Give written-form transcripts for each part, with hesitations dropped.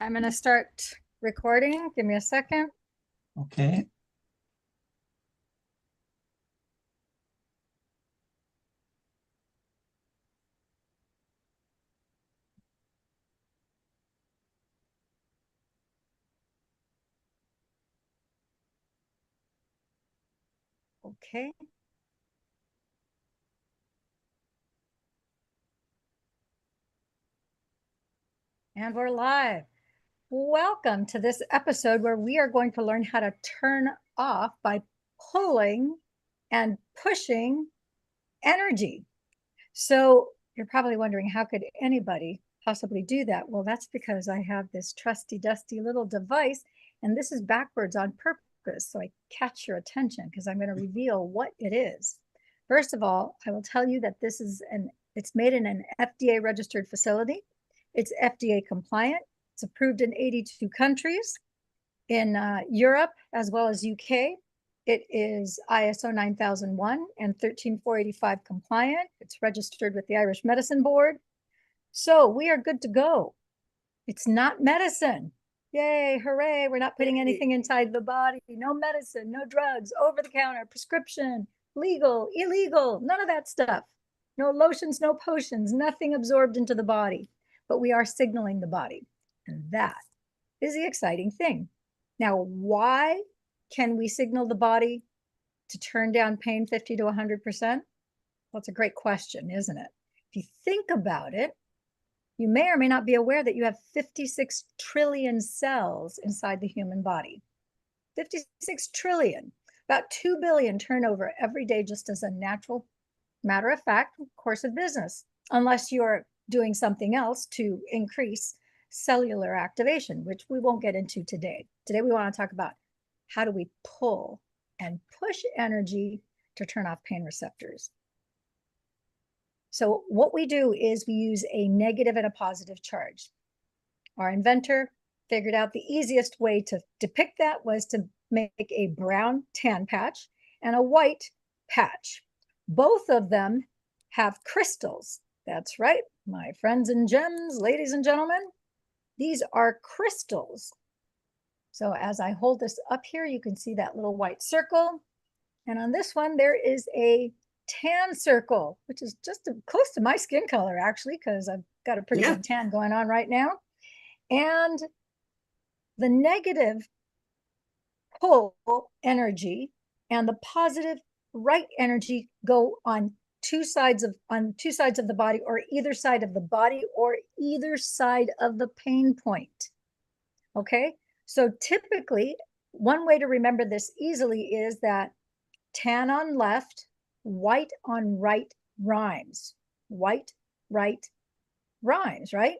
I'm going to start recording. Give me a second. Okay. Okay. And we're live. Welcome to this episode where we are going to learn how to turn off by pulling and pushing energy. So you're probably wondering, how could anybody possibly do that? Well, that's because I have this trusty, dusty little device, and this is backwards on purpose. So I catch your attention because I'm going to reveal what it is. First of all, I will tell you that it's made in an FDA registered facility. It's FDA compliant. It's approved in 82 countries. In Europe as well as UK, it is ISO 9001 and 13485 compliant. It's registered with the Irish Medicine Board. So we are good to go. It's not medicine. Yay, hooray, we're not putting anything inside the body. No medicine, no drugs, over the counter, prescription, legal, illegal, none of that stuff. No lotions, no potions, nothing absorbed into the body. But we are signaling the body. And that is the exciting thing. Now, why can we signal the body to turn down pain 50 to 100%? Well, it's a great question, isn't it? If you think about it, you may or may not be aware that you have 56 trillion cells inside the human body. 56 trillion, about 2 billion turnover every day, just as a natural matter of fact course of business, unless you're doing something else to increase cellular activation, which we won't get into today. Today, we want to talk about how do we pull and push energy to turn off pain receptors. So what we do is we use a negative and a positive charge. Our inventor figured out the easiest way to depict that was to make a brown tan patch and a white patch. Both of them have crystals. That's right, my friends and gems, ladies and gentlemen. These are crystals. So as I hold this up here, you can see that little white circle. And on this one, there is a tan circle, which is just close to my skin color, actually, because I've got a pretty good tan going on right now. And the negative pull energy and the positive right energy go on two sides of the body, or either side of the body, or either side of the pain point. Okay, so typically one way to remember this easily is that tan on left, white on right rhymes. White, right, rhymes, right?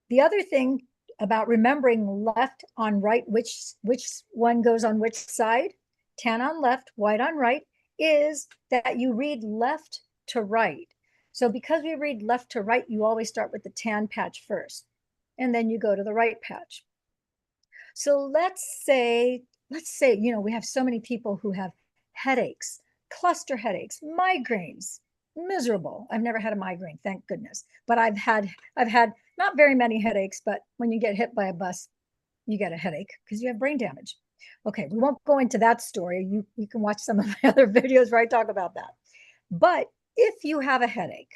The other thing about remembering left on right, which one goes on which side, tan on left, white on right, is that you read left to right. So because we read left to right, you always start with the tan patch first, and then you go to the right patch. So let's say, we have so many people who have headaches, cluster headaches, migraines, miserable. I've never had a migraine, thank goodness. But I've had not very many headaches, but when you get hit by a bus, you get a headache because you have brain damage. Okay, we won't go into that story. You can watch some of my other videos where I talk about that. But if you have a headache,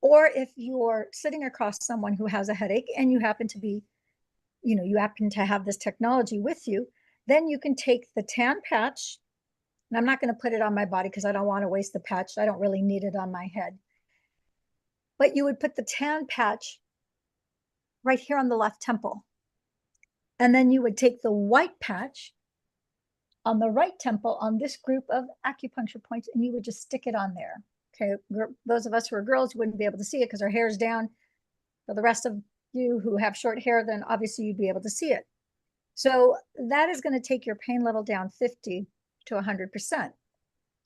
or if you're sitting across someone who has a headache and you happen to have this technology with you, then you can take the tan patch, and I'm not going to put it on my body because I don't want to waste the patch. I don't really need it on my head. But you would put the tan patch right here on the left temple. And then you would take the white patch on the right temple on this group of acupuncture points, and you would just stick it on there. Okay, those of us who are girls wouldn't be able to see it because our hair is down. For the rest of you who have short hair, then obviously you'd be able to see it. So that is going to take your pain level down 50 to 100%.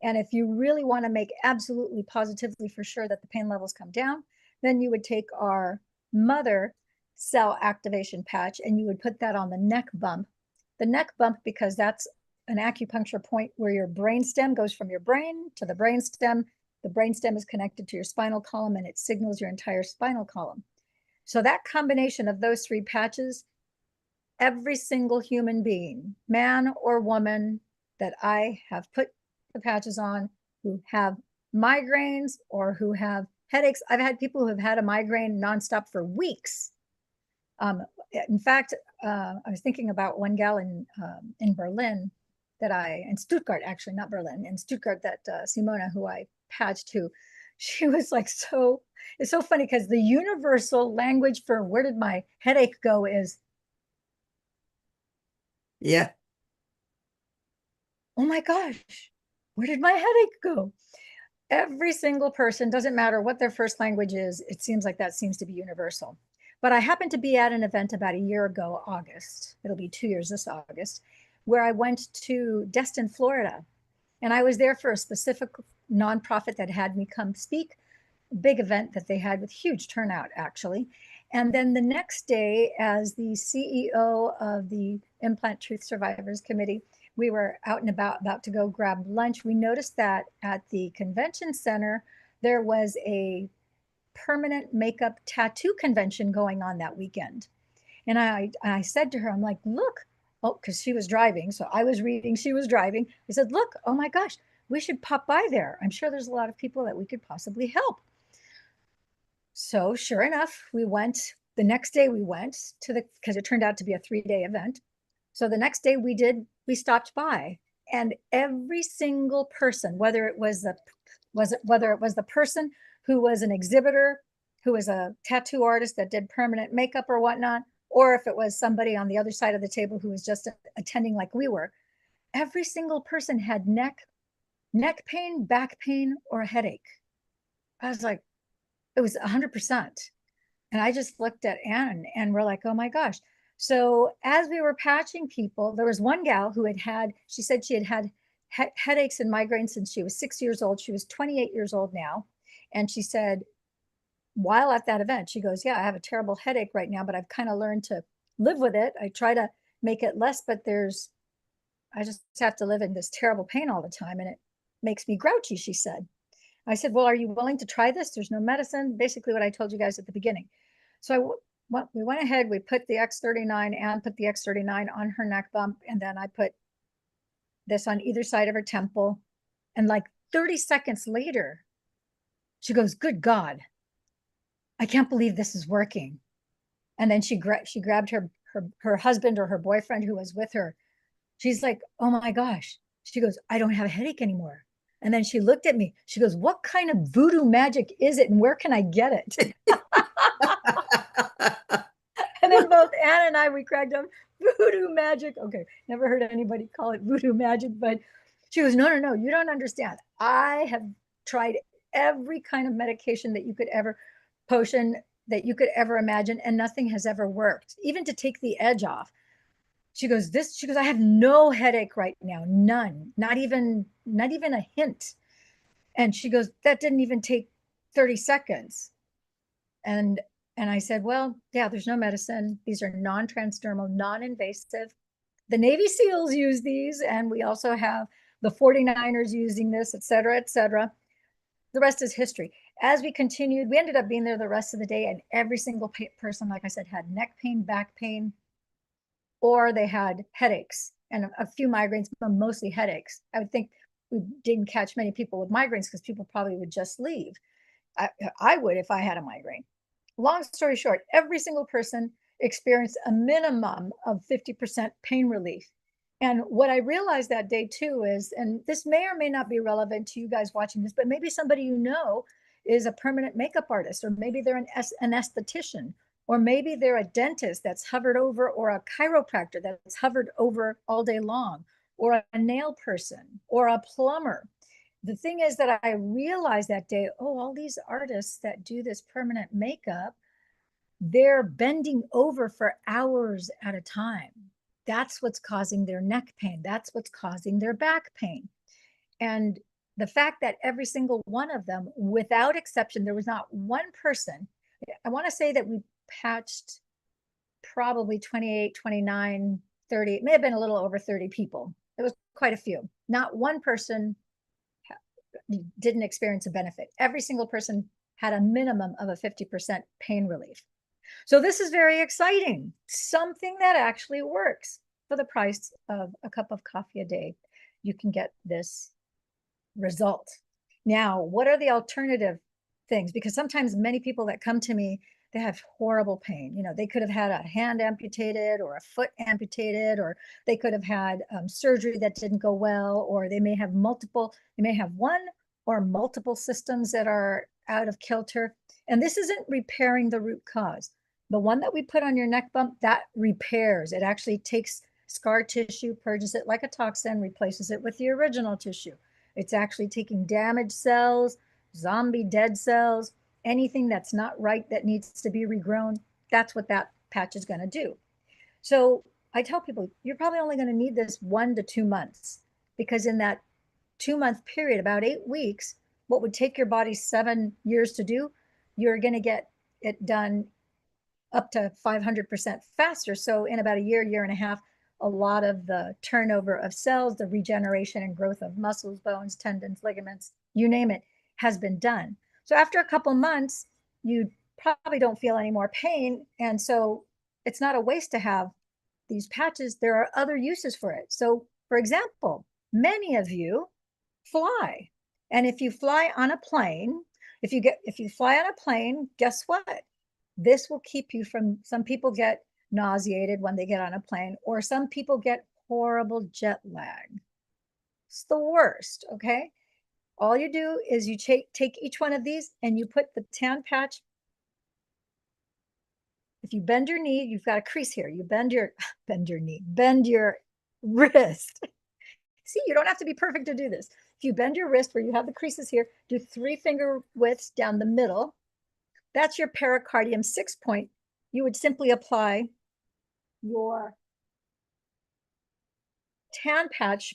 And if you really want to make absolutely positively for sure that the pain levels come down, then you would take our mother cell activation patch and you would put that on the neck bump. The neck bump, because that's an acupuncture point where your brain stem goes from your brain to the brain stem. The brain stem is connected to your spinal column and it signals your entire spinal column. So that combination of those three patches every single human being, man or woman, that I have put the patches on who have migraines or who have headaches. I've had people who have had a migraine nonstop for weeks. In fact, I was thinking about one gal in Berlin in Stuttgart, actually, not Berlin, in Stuttgart, that Simona, who I patched to, she was like, it's so funny because the universal language for where did my headache go is, Yeah. oh my gosh, where did my headache go? Every single person, doesn't matter what their first language is, it seems like that seems to be universal. But I happened to be at an event about a year ago, August, it'll be 2 years this August, where I went to Destin, Florida. And I was there for a specific nonprofit that had me come speak, a big event that they had with huge turnout, actually. And then the next day, as the CEO of the Implant Truth Survivors Committee, we were out and about to go grab lunch. We noticed that at the convention center, there was a permanent makeup tattoo convention going on that weekend. And I said to her, I'm like, look, oh, because she was driving. So I was reading, she was driving. I said, look, oh my gosh, we should pop by there. I'm sure there's a lot of people that we could possibly help. So sure enough, the next day we went because it turned out to be a 3-day event. So the next day we stopped by, and every single person, whether it was the person who was an exhibitor, who was a tattoo artist that did permanent makeup or whatnot, or if it was somebody on the other side of the table who was just attending like we were, every single person had neck pain, back pain, or a headache. I was like, it was 100%. And I just looked at Anne and we're like, oh my gosh. So as we were patching people, there was one gal who she said she had headaches and migraines since she was 6 years old. She was 28 years old now. And she said, while at that event, she goes, yeah, I have a terrible headache right now, but I've kind of learned to live with it. I try to make it less, but I just have to live in this terrible pain all the time. And it makes me grouchy, she said. I said, well, are you willing to try this? There's no medicine. Basically what I told you guys at the beginning. So we went ahead, we put the X39 and put the X39 on her neck bump. And then I put this on either side of her temple. And like 30 seconds later, she goes, good God, I can't believe this is working. And then she grabbed her husband or her boyfriend who was with her. She's like, oh my gosh. She goes, I don't have a headache anymore. And then she looked at me. She goes, what kind of voodoo magic is it and where can I get it? And then both Anna and I, we cracked up, voodoo magic. Okay, never heard anybody call it voodoo magic, but she goes, no, you don't understand. I have tried every kind of medication that you could ever, potion that you could ever imagine, and nothing has ever worked, even to take the edge off. She goes, I have no headache right now, none, not even a hint. And she goes, that didn't even take 30 seconds. And I said, well, yeah, there's no medicine. These are non-transdermal, non-invasive. The Navy SEALs use these, and we also have the 49ers using this, et cetera, et cetera. The rest is history. As we continued, we ended up being there the rest of the day, and every single person, like I said, had neck pain, back pain, or they had headaches and a few migraines, but mostly headaches. I would think we didn't catch many people with migraines because people probably would just leave. I would if I had a migraine. Long story short, every single person experienced a minimum of 50% pain relief. And what I realized that day too is, and this may or may not be relevant to you guys watching this, but maybe somebody you know is a permanent makeup artist, or maybe they're an esthetician, or maybe they're a dentist that's hovered over, or a chiropractor that's hovered over all day long, or a nail person, or a plumber. The thing is that I realized that day, oh, all these artists that do this permanent makeup, they're bending over for hours at a time. That's what's causing their neck pain. That's what's causing their back pain. And the fact that every single one of them, without exception, there was not one person. I want to say that we patched probably 28, 29, 30, it may have been a little over 30 people. It was quite a few. Not one person didn't experience a benefit. Every single person had a minimum of a 50% pain relief. So this is very exciting. Something that actually works. For the price of a cup of coffee a day, you can get this result. Now, what are the alternative things? Because sometimes many people that come to me, they have horrible pain. You know, they could have had a hand amputated or a foot amputated, or they could have had surgery that didn't go well, or they may have one or multiple systems that are out of kilter. And this isn't repairing the root cause. The one that we put on your neck bump, that repairs. It actually takes scar tissue, purges it like a toxin, replaces it with the original tissue. It's actually taking damaged cells, zombie dead cells, anything that's not right that needs to be regrown. That's what that patch is going to do. So I tell people, you're probably only going to need this 1 to 2 months, because in that 2-month period, about 8 weeks, what would take your body 7 years to do, you're going to get it done up to 500% faster. So in about a year and a half, a lot of the turnover of cells, the regeneration and growth of muscles, bones, tendons, ligaments, you name it, has been done. So after a couple months, you probably don't feel any more pain. And so it's not a waste to have these patches. There are other uses for it. So for example, many of you fly. And if you fly on a plane, if you fly on a plane, guess what? This will keep you from, some people get nauseated when they get on a plane, or some people get horrible jet lag. It's the worst, okay? All you do is you take each one of these and you put the tan patch. If you bend your knee, you've got a crease here. You bend your wrist. See, you don't have to be perfect to do this. If you bend your wrist where you have the creases here, do 3 finger widths down the middle. That's your pericardium 6 point. You would simply apply your tan patch,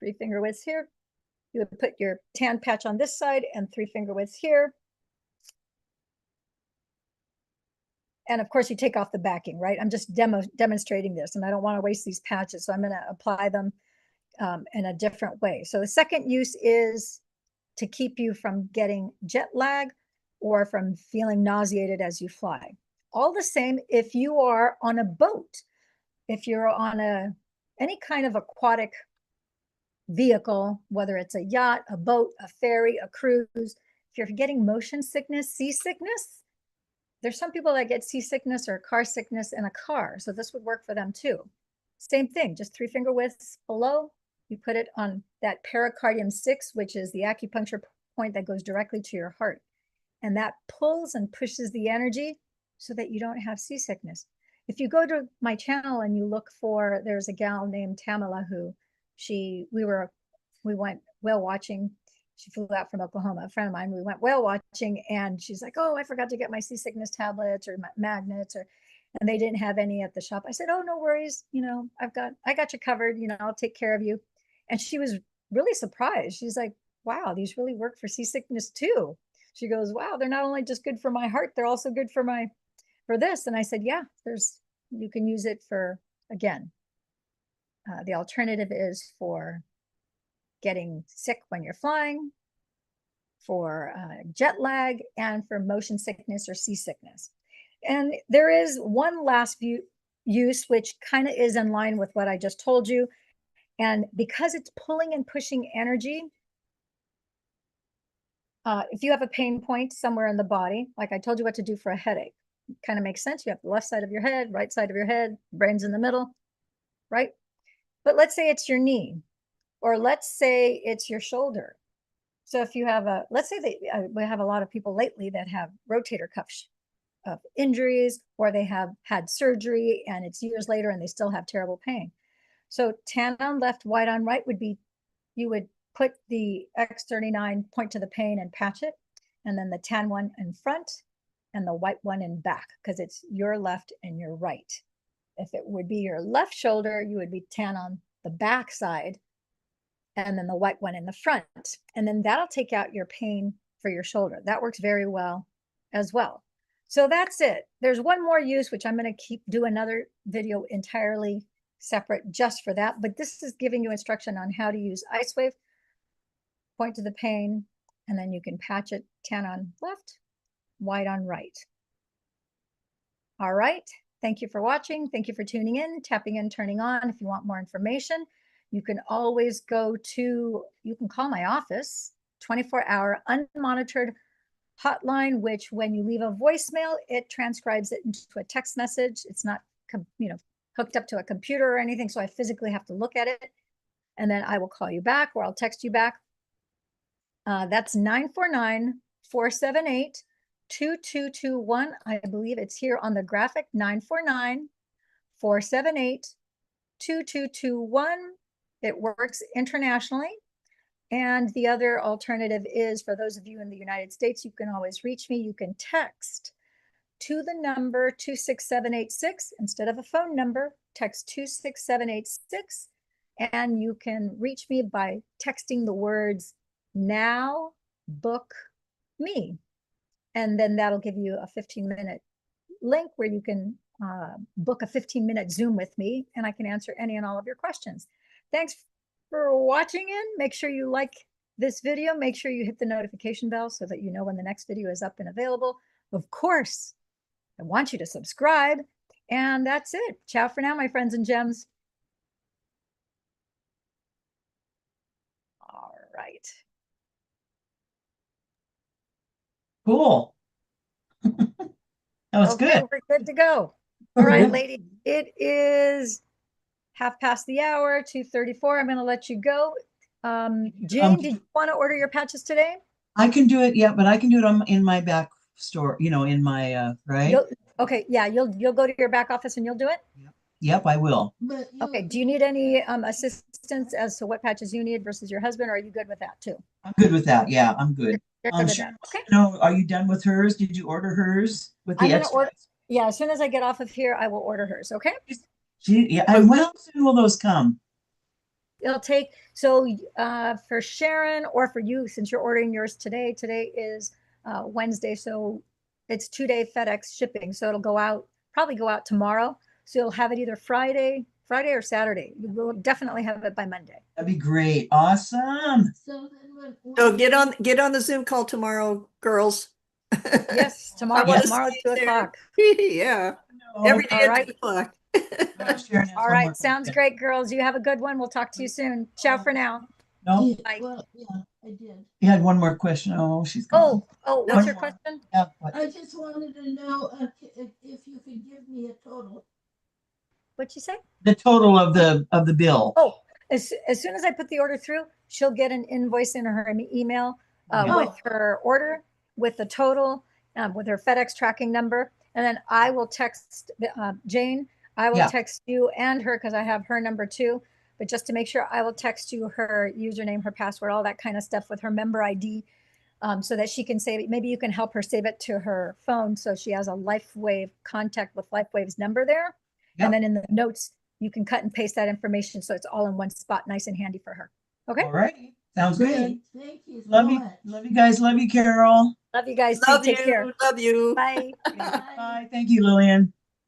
3 finger widths here. You would put your tan patch on this side and 3 finger widths here. And of course you take off the backing, right? I'm just demonstrating this, and I don't want to waste these patches. So I'm going to apply them in a different way. So the second use is to keep you from getting jet lag or from feeling nauseated as you fly. All the same, if you are on a boat, if you're on any kind of aquatic vehicle, whether it's a yacht, a boat, a ferry, a cruise, if you're getting motion sickness, seasickness, there's some people that get seasickness or car sickness in a car. So this would work for them too. Same thing, just 3 finger widths below. You put it on that pericardium 6, which is the acupuncture point that goes directly to your heart. And that pulls and pushes the energy so that you don't have seasickness. If you go to my channel and you look for, there's a gal named Tamala who we went whale watching. She flew out from Oklahoma, a friend of mine. We went whale watching, and she's like, oh, I forgot to get my seasickness tablets or my magnets, and they didn't have any at the shop. I said, oh, no worries. You know, I got you covered. You know, I'll take care of you. And she was really surprised. She's like, wow, these really work for seasickness too. She goes, wow, they're not only just good for my heart, they're also good for this. And I said, yeah, you can use it for, again, the alternative is for getting sick when you're flying, for jet lag, and for motion sickness or seasickness. And there is one last use, which kind of is in line with what I just told you. And because it's pulling and pushing energy, if you have a pain point somewhere in the body, like I told you what to do for a headache, it kind of makes sense. You have the left side of your head, right side of your head, brain's in the middle, right? But let's say it's your knee, or let's say it's your shoulder. So if you have let's say that we have a lot of people lately that have rotator cuff injuries, or they have had surgery and it's years later and they still have terrible pain. So tan on left, white on right would be, you would put the X39 point to the pain and patch it, and then the tan one in front and the white one in back, because it's your left and your right. If it would be your left shoulder, you would be tan on the back side, and then the white one in the front. And then that'll take out your pain for your shoulder. That works very well as well. So that's it. There's one more use, which I'm going to do another video entirely separate just for that. But this is giving you instruction on how to use Ice Wave, point to the pain, and then you can patch it tan on left, white on right. All right. Thank you for watching. Thank you for tuning in, tapping in, turning on. If you want more information, you can always you can call my office, 24-hour unmonitored hotline, which when you leave a voicemail, it transcribes it into a text message. It's not, hooked up to a computer or anything. So I physically have to look at it, and then I will call you back or I'll text you back. That's 949-478-2221. I believe it's here on the graphic, 949-478-2221. It works internationally. And the other alternative is, for those of you in the United States, you can always reach me. You can text to the number 26786 instead of a phone number. Text 26786, and you can reach me by texting the words "now book me," and then that'll give you a 15-minute link where you can book a 15-minute Zoom with me, and I can answer any and all of your questions. Thanks for watching in. Make sure you like this video. Make sure you hit the notification bell so that you know when the next video is up and available. Of course, I want you to subscribe. And that's it. Ciao for now, my friends and gems. All right. Cool. That was good. We're good to go. All right, lady. It is 2:30. I'm going to let you go. Jane, did you want to order your patches today? I can do it, yeah, but I can do it in my back store, in my right? Okay, yeah, you'll go to your back office and you'll do it? Yep, I will. Okay, do you need any assistance as to what patches you need versus your husband, or are you good with that too? I'm good with that. Yeah, I'm good. You're good with that. Okay. Are you done with hers? Did you order hers with the extra? Yeah, as soon as I get off of here, I will order hers, okay? Yeah, and how soon will those come? It'll take, for Sharon or for you, since you're ordering yours today is Wednesday, so it's 2-day FedEx shipping. So it'll probably go out tomorrow. So you'll have it either Friday or Saturday. You will definitely have it by Monday. That'd be great. Awesome. So get on the Zoom call tomorrow, girls. Yes, tomorrow at 2 o'clock. Yeah. Every day at 2 o'clock. All right. Sounds great, girls. You have a good one. We'll talk to you soon. Ciao for now. No. Bye. Well, yeah, I did. You had one more question. Oh, she's gone. What's your question? Yeah, I just wanted to know if you could give me a total. What'd you say? The total of the bill. Oh, as soon as I put the order through, she'll get an invoice in her email with her order, with the total, with her FedEx tracking number, and then I will text Jane. I will text you and her, because I have her number too. But just to make sure, I will text you her username, her password, all that kind of stuff with her member ID, so that she can save it. Maybe you can help her save it to her phone so she has a LifeWave contact with LifeWave's number there. Yep. And then in the notes, you can cut and paste that information so it's all in one spot, nice and handy for her. Okay. All right. Sounds good. Thank you. Love you guys. Love you, Carol. Love you guys. Love Take care. Love you. Bye. Bye. Thank you, Lillian.